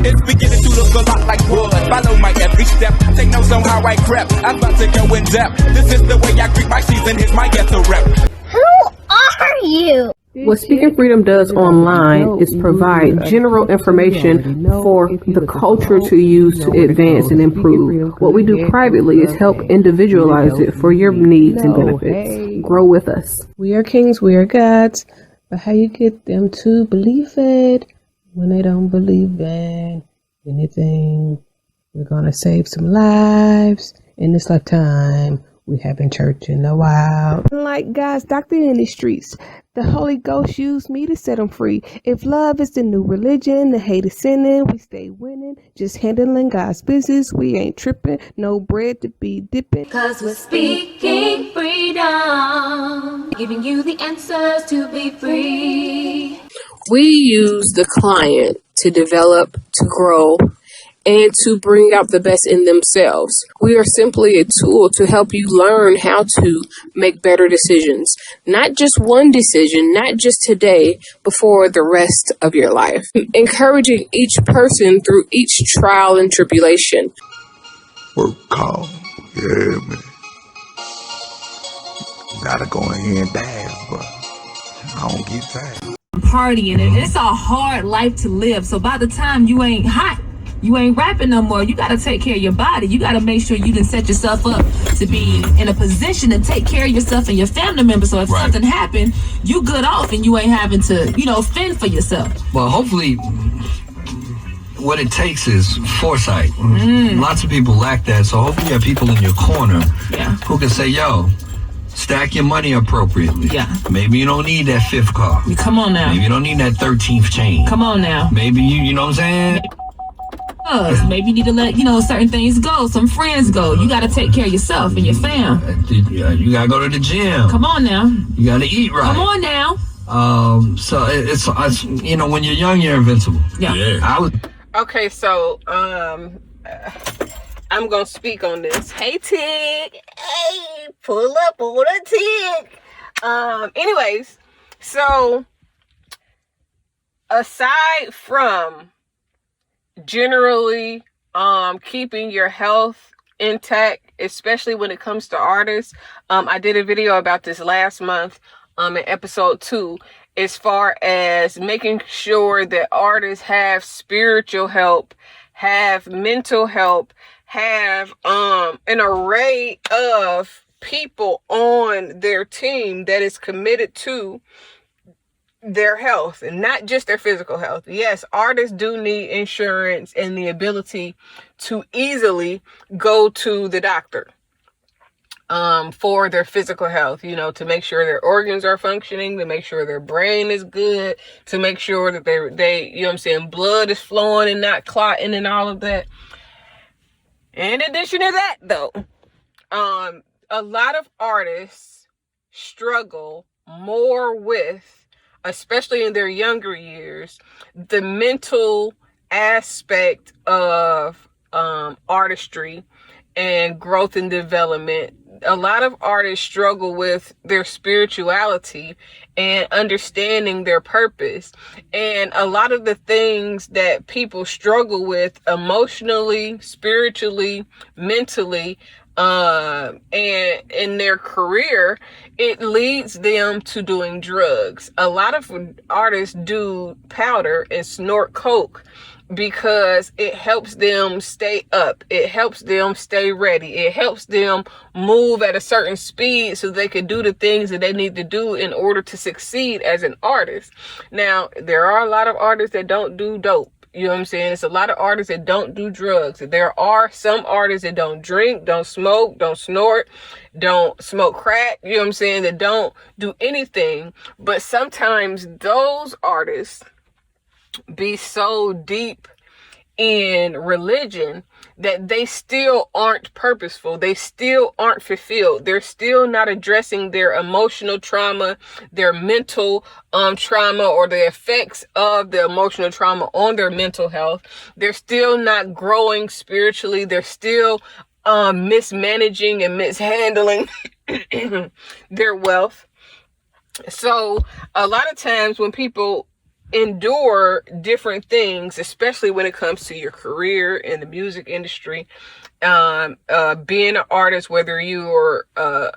It's beginning to look a lot like wood. Follow my every step. Take notes on how I crept. I'm about to go in depth. This is the way I greet my season. Here's my ghetto rep. Who are you? What Speaking Freedom does online is provide general information for the culture to use to advance and improve. What we do privately is help individualize it for your needs and benefits. Grow with us. We are kings, we are gods, but how you get them to believe it when they don't believe in anything? We're gonna save some lives in this lifetime. We haven't church in a while. Like God's doctor in the streets, the Holy Ghost used me to set them free. If love is the new religion, the hate is sinning, we stay winning. Just handling God's business, we ain't tripping. No bread to be dipping. Cause we're speaking freedom, giving you the answers to be free. We use the client to develop, to grow, and to bring out the best in themselves. We are simply a tool to help you learn how to make better decisions. Not just one decision, not just today, but for the rest of your life. Encouraging each person through each trial and tribulation. Work call. Yeah, man. Gotta go in here and dance, but I don't get tired. Partying, and it's a hard life to live. So by the time you ain't hot, you ain't rapping no more, you got to take care of your body. You got to make sure you can set yourself up to be in a position to take care of yourself and your family members. So if something happened, you good off and you ain't having to, fend for yourself. Well, hopefully what it takes is foresight. Lots of people lack that. So hopefully you have people in your corner who can say, yo, stack your money appropriately. Yeah. Maybe you don't need that 5th car. Come on now. Maybe you don't need that 13th chain. Come on now. Maybe you know what I'm saying? Maybe you need to let, certain things go. Some friends go. You got to take care of yourself and your fam. You got to go to the gym. Come on now. You got to eat right. Come on now. So it's when you're young, you're invincible. Yeah. Okay, so I'm gonna speak on this. Hey Tig, hey, pull up on a Tig. Anyways, so aside from generally keeping your health intact, especially when it comes to artists, I did a video about this last month in episode 2, as far as making sure that artists have spiritual help, have mental help, have an array of people on their team that is committed to their health and not just their physical health. Yes, artists do need insurance and the ability to easily go to the doctor for their physical health, to make sure their organs are functioning, to make sure their brain is good, to make sure that they blood is flowing and not clotting and all of that. In addition to that, though, a lot of artists struggle more with, especially in their younger years, the mental aspect of artistry and growth and development. A lot of artists struggle with their spirituality and understanding their purpose. And a lot of the things that people struggle with emotionally, spiritually, mentally, and in their career, it leads them to doing drugs. A lot of artists do powder and snort coke because it helps them stay up. It helps them stay ready. It helps them move at a certain speed so they can do the things that they need to do in order to succeed as an artist. Now, there are a lot of artists that don't do dope. You know what I'm saying? It's a lot of artists that don't do drugs. There are some artists that don't drink, don't smoke, don't snort, don't smoke crack, you know what I'm saying, that don't do anything. But sometimes those artists be so deep in religion that they still aren't purposeful. They still aren't fulfilled. They're still not addressing their emotional trauma, their mental trauma, or the effects of the emotional trauma on their mental health. They're still not growing spiritually. They're still mismanaging and mishandling their wealth. So a lot of times when people endure different things, especially when it comes to your career in the music industry. Being an artist, whether you're a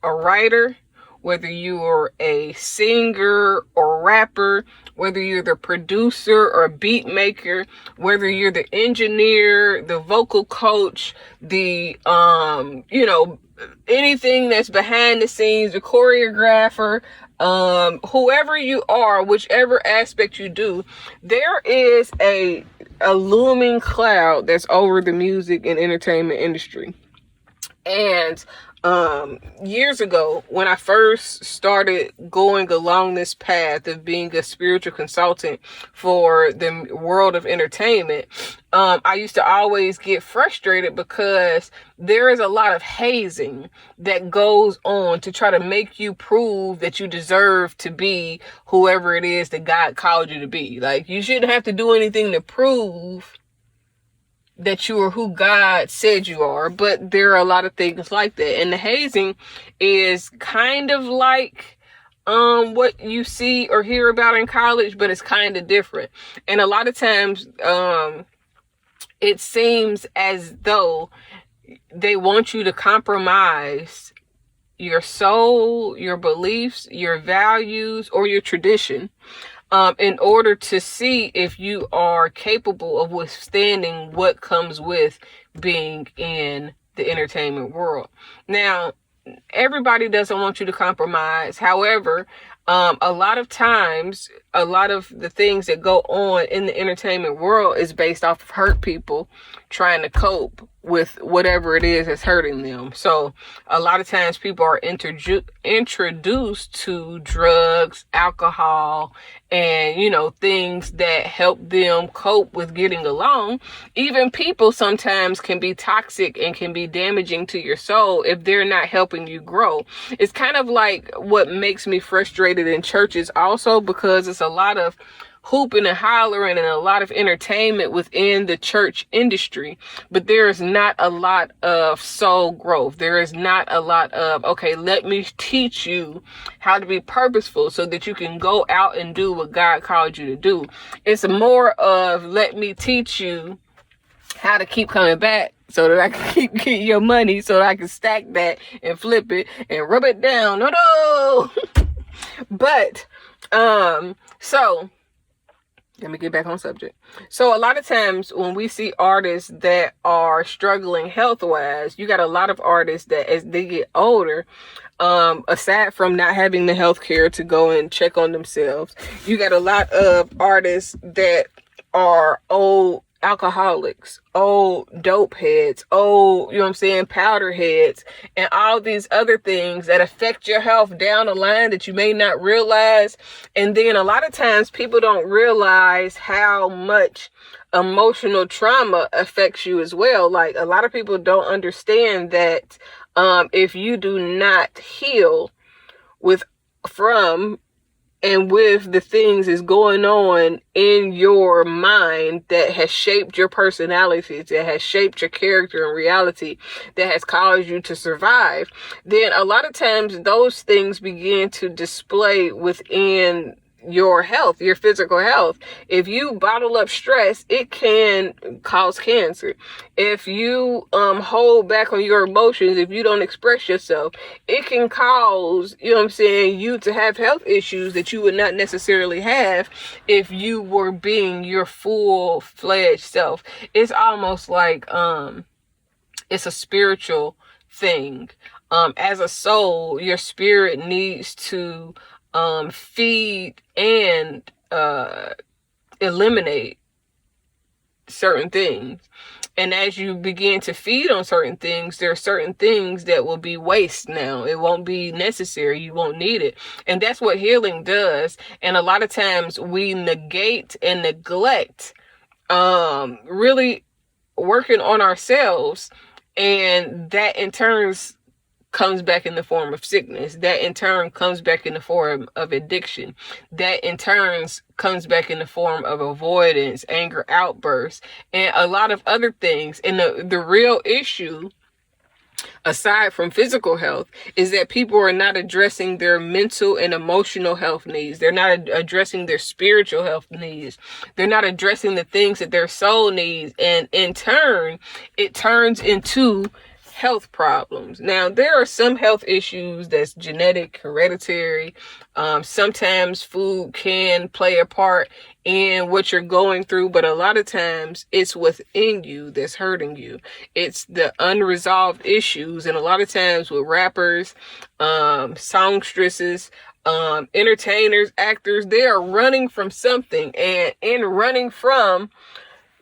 writer, whether you're a singer or rapper, whether you're the producer or beat maker, whether you're the engineer, the vocal coach, the anything that's behind the scenes, the choreographer, whoever you are, whichever aspect you do, there is a looming cloud that's over the music and entertainment industry. And years ago, when I first started going along this path of being a spiritual consultant for the world of entertainment, I used to always get frustrated because there is a lot of hazing that goes on to try to make you prove that you deserve to be whoever it is that God called you to be. Like, you shouldn't have to do anything to prove that you are who God said you are, but there are a lot of things like that. And the hazing is kind of like what you see or hear about in college, but it's kind of different. And a lot of times it seems as though they want you to compromise your soul, your beliefs, your values, or your tradition, in order to see if you are capable of withstanding what comes with being in the entertainment world. Now, everybody doesn't want you to compromise. However, a lot of times, a lot of the things that go on in the entertainment world is based off of hurt people trying to cope with whatever it is that's hurting them. So a lot of times people are introduced to drugs, alcohol, and, things that help them cope with getting along. Even people sometimes can be toxic and can be damaging to your soul if they're not helping you grow. It's kind of like what makes me frustrated in churches also, because it's a lot of hooping and hollering and a lot of entertainment within the church industry, but there is not a lot of soul growth. There is not a lot of, okay, let me teach you how to be purposeful so that you can go out and do what God called you to do. It's more of, let me teach you how to keep coming back so that I can keep getting your money, so that I can stack that and flip it and rub it down. No. But, so let me get back on subject. So a lot of times when we see artists that are struggling health-wise, you got a lot of artists that as they get older, aside from not having the health care to go and check on themselves, you got a lot of artists that are old alcoholics, old dope heads, old, powder heads, and all these other things that affect your health down the line that you may not realize. And then a lot of times people don't realize how much emotional trauma affects you as well. Like, a lot of people don't understand that if you do not heal from the things that's going on in your mind that has shaped your personality, that has shaped your character and reality, that has caused you to survive, then a lot of times those things begin to display within your health, your physical health. If you bottle up stress, it can cause cancer. If you hold back on your emotions, if you don't express yourself, it can cause, you to have health issues that you would not necessarily have if you were being your full-fledged self. It's almost like it's a spiritual thing. As a soul, your spirit needs to feed and eliminate certain things. And as you begin to feed on certain things, there are certain things that will be waste now. It won't be necessary. You won't need it. And that's what healing does. And a lot of times we negate and neglect really working on ourselves. And that in turn comes back in the form of sickness. That in turn comes back in the form of addiction. That in turn comes back in the form of avoidance, anger outbursts, and a lot of other things. And the real issue aside from physical health, is that people are not addressing their mental and emotional health needs. They're not addressing their spiritual health needs. They're not addressing the things that their soul needs. And in turn, it turns into health problems. Now, there are some health issues that's genetic, hereditary. Sometimes food can play a part in what you're going through, but a lot of times it's within you that's hurting you. It's the unresolved issues. And a lot of times with rappers, songstresses, entertainers, actors, they are running from something. And in running from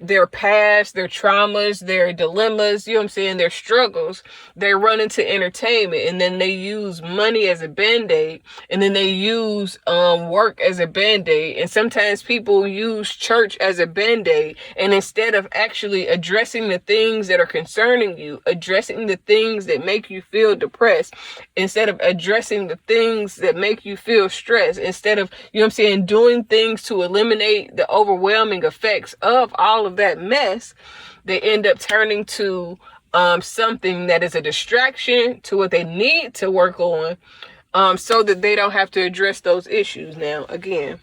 their past, their traumas, their dilemmas, you know what I'm saying, their struggles, they run into entertainment, and then they use money as a band-aid, and then they use work as a band-aid, and sometimes people use church as a band-aid, and instead of actually addressing the things that are concerning you, addressing the things that make you feel depressed, instead of addressing the things that make you feel stressed, instead of, you know what I'm saying, doing things to eliminate the overwhelming effects of all of that mess, they end up turning to something that is a distraction to what they need to work on, so that they don't have to address those issues. Now, again,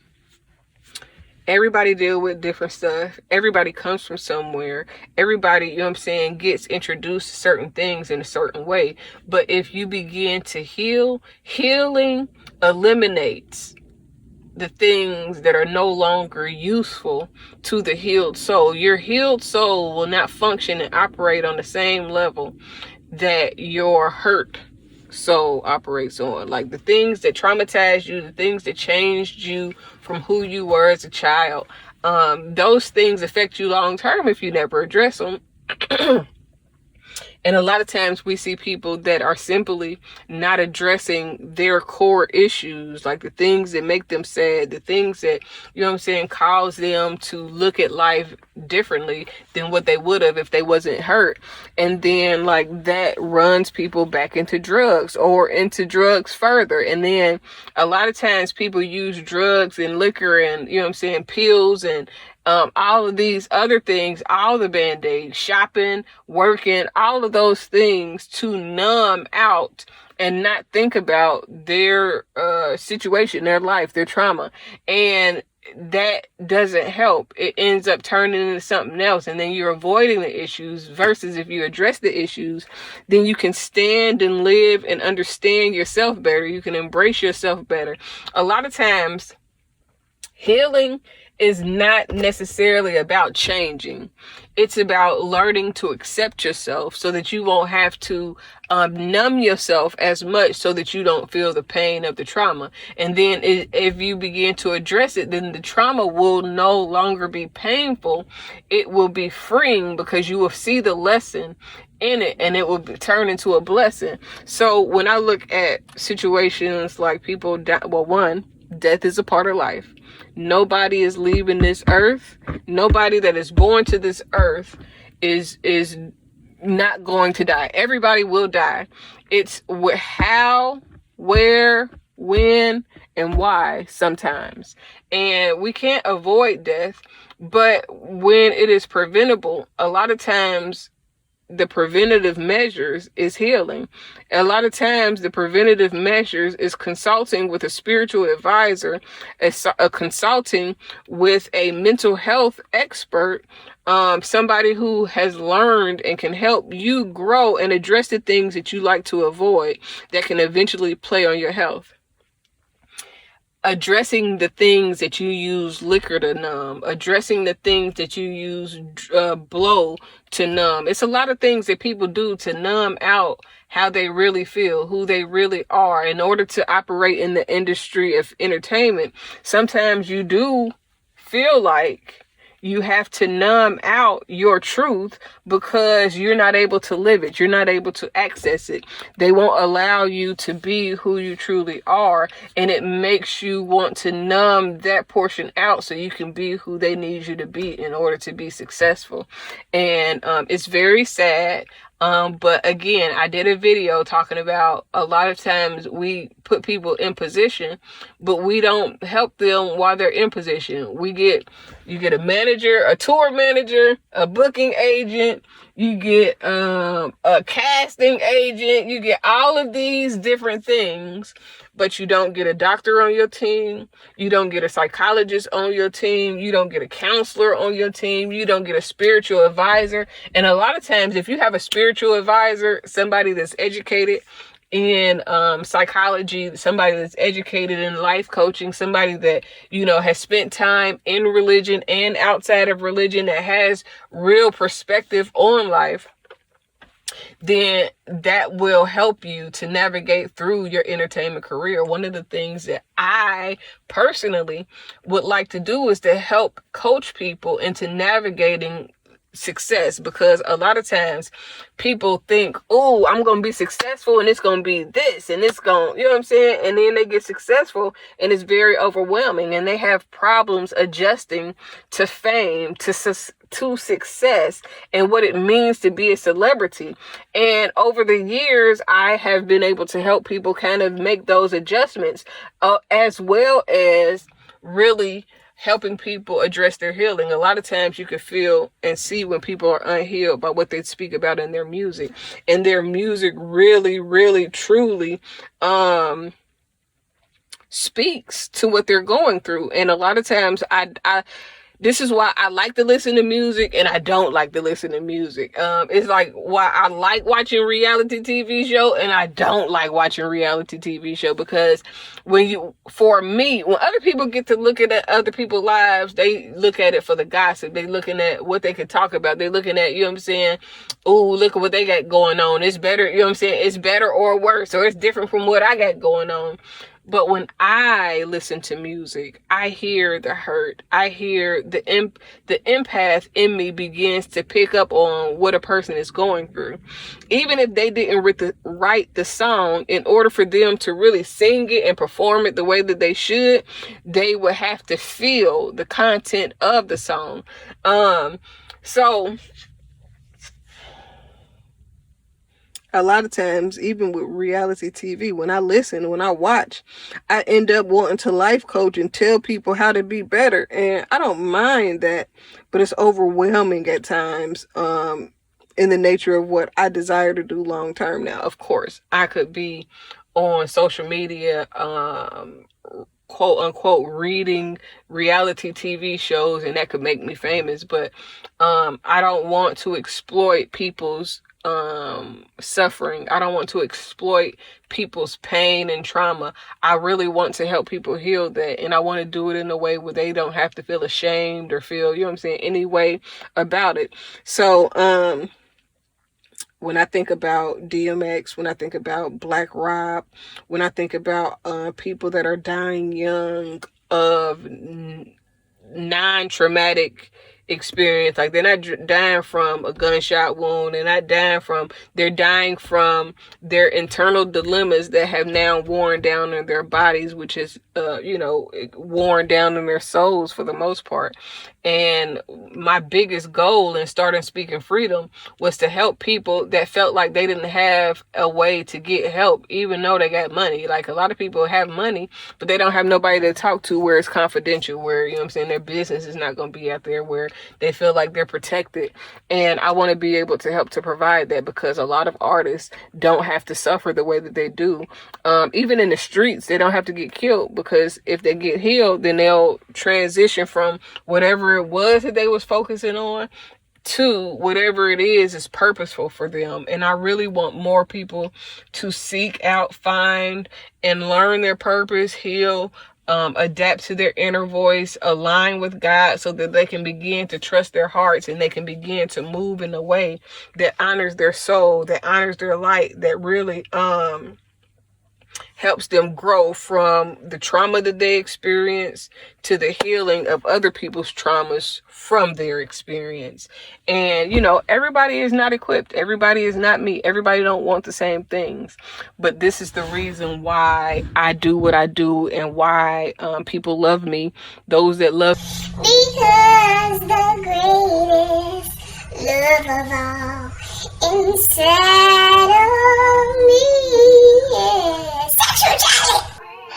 everybody deal with different stuff. Everybody comes from somewhere. Everybody, you know what I'm saying, gets introduced to certain things in a certain way. But if you begin to heal, healing eliminates the things that are no longer useful to the healed soul. Your healed soul will not function and operate on the same level that your hurt soul operates on. Like the things that traumatized you, the things that changed you from who you were as a child, those things affect you long term if you never address them. And a lot of times we see people that are simply not addressing their core issues, like the things that make them sad, the things that, you know what I'm saying, cause them to look at life differently than what they would have if they wasn't hurt. And then like that runs people back into drugs or into drugs further. And then a lot of times people use drugs and liquor and, you know what I'm saying, pills and all of these other things, all the band-aids, shopping, working, all of those things to numb out and not think about their situation, their life, their trauma. And that doesn't help. It ends up turning into something else, and then you're avoiding the issues, versus if you address the issues, then you can stand and live and understand yourself better. You can embrace yourself better. A lot of times, healing is not necessarily about changing. It's about learning to accept yourself so that you won't have to numb yourself as much, so that you don't feel the pain of the trauma. And then if you begin to address it, then the trauma will no longer be painful. It will be freeing, because you will see the lesson in it, and it will turn into a blessing. So when I look at situations like people die, well, one, death is a part of life. Nobody is leaving this earth. Nobody that is born to this earth is not going to die. Everybody will die. It's how, where, when, and why sometimes. And we can't avoid death, but when it is preventable, a lot of times the preventative measures is healing. A lot of times the preventative measures is consulting with a spiritual advisor, consulting with a mental health expert, somebody who has learned and can help you grow and address the things that you like to avoid that can eventually play on your health. Addressing the things that you use liquor to numb, addressing the things that you use blow to numb. It's a lot of things that people do to numb out how they really feel, who they really are, in order to operate in the industry of entertainment. Sometimes you do feel like you have to numb out your truth because you're not able to live it. You're not able to access it. They won't allow you to be who you truly are. And it makes you want to numb that portion out so you can be who they need you to be in order to be successful. And it's very sad. But again, I did a video talking about a lot of times we put people in position, but we don't help them while they're in position. You get a manager, a tour manager, a booking agent, you get a casting agent, you get all of these different things, but you don't get a doctor on your team, you don't get a psychologist on your team, you don't get a counselor on your team, you don't get a spiritual advisor. And a lot of times, if you have a spiritual advisor, somebody that's educated in psychology, somebody that's educated in life coaching, somebody that, you know, has spent time in religion and outside of religion, that has real perspective on life, then that will help you to navigate through your entertainment career. One of the things that I personally would like to do is to help coach people into navigating success, because a lot of times people think, oh, I'm going to be successful and it's going to be this and it's going, you know what I'm saying? And then they get successful and it's very overwhelming and they have problems adjusting to fame, to success and what it means to be a celebrity. And over the years, I have been able to help people kind of make those adjustments, as well as really helping people address their healing. A lot of times you can feel and see when people are unhealed by what they speak about in their music. And their music really, really, truly speaks to what they're going through. And a lot of times this is why I like to listen to music and I don't like to listen to music. It's like why I like watching reality TV show and I don't like watching reality TV show, because for me, when other people get to looking at other people's lives, they look at it for the gossip. They looking at what they can talk about. They looking at, you know what I'm saying? Oh, look at what they got going on. It's better, you know what I'm saying? It's better or worse, or it's different from what I got going on. But when I listen to music, I hear the hurt. I hear the empath in me begins to pick up on what a person is going through. Even if they didn't write the song, in order for them to really sing it and perform it the way that they should, they would have to feel the content of the song. So a lot of times, even with reality TV, when I watch, I end up wanting to life coach and tell people how to be better. And I don't mind that, but it's overwhelming at times in the nature of what I desire to do long term. Now, of course, I could be on social media, quote unquote, reading reality TV shows, and that could make me famous. But I don't want to exploit people's suffering. I don't want to exploit people's pain and trauma. I really want to help people heal that, and I want to do it in a way where they don't have to feel ashamed or feel, you know what I'm saying, any way about it. So when I think about DMX, when I think about Black Rob, when I think about people that are dying young of non-traumatic experience, like they're not dying from a gunshot wound, they're dying from their internal dilemmas that have now worn down in their bodies, which is worn down in their souls for the most part. And my biggest goal in starting Speaking Freedom was to help people that felt like they didn't have a way to get help, even though they got money. Like, a lot of people have money, but they don't have nobody to talk to where it's confidential, where, you know what I'm saying, their business is not going to be out there, where they feel like they're protected. And I want to be able to help to provide that, because a lot of artists don't have to suffer the way that they do. Even in the streets, they don't have to get killed, because if they get healed, then they'll transition from whatever it was that they was focusing on to whatever it is purposeful for them. And I really want more people to seek out, find, and learn their purpose, heal, adapt to their inner voice, align with God, so that they can begin to trust their hearts, and they can begin to move in a way that honors their soul, that honors their light, that really helps them grow from the trauma that they experience to the healing of other people's traumas from their experience. And, everybody is not equipped. Everybody is not me. Everybody don't want the same things. But this is the reason why I do what I do, and why people love me. Those that love. Because the greatest love of all inside of me is sexuality.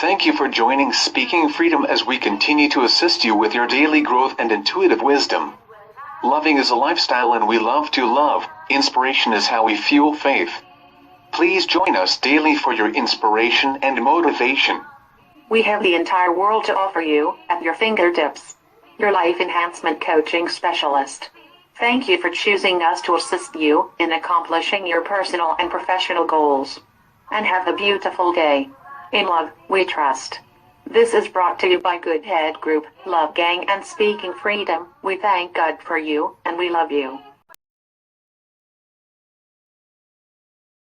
Thank you for joining Speaking Freedom as we continue to assist you with your daily growth and intuitive wisdom. Loving is a lifestyle and we love to love. Inspiration is how we fuel faith. Please join us daily for your inspiration and motivation. We have the entire world to offer you at your fingertips. Your life enhancement coaching specialist. Thank you for choosing us to assist you in accomplishing your personal and professional goals. And have a beautiful day. In love, we trust. This is brought to you by Good Head Group, Love Gang and Speaking Freedom. We thank God for you, and we love you.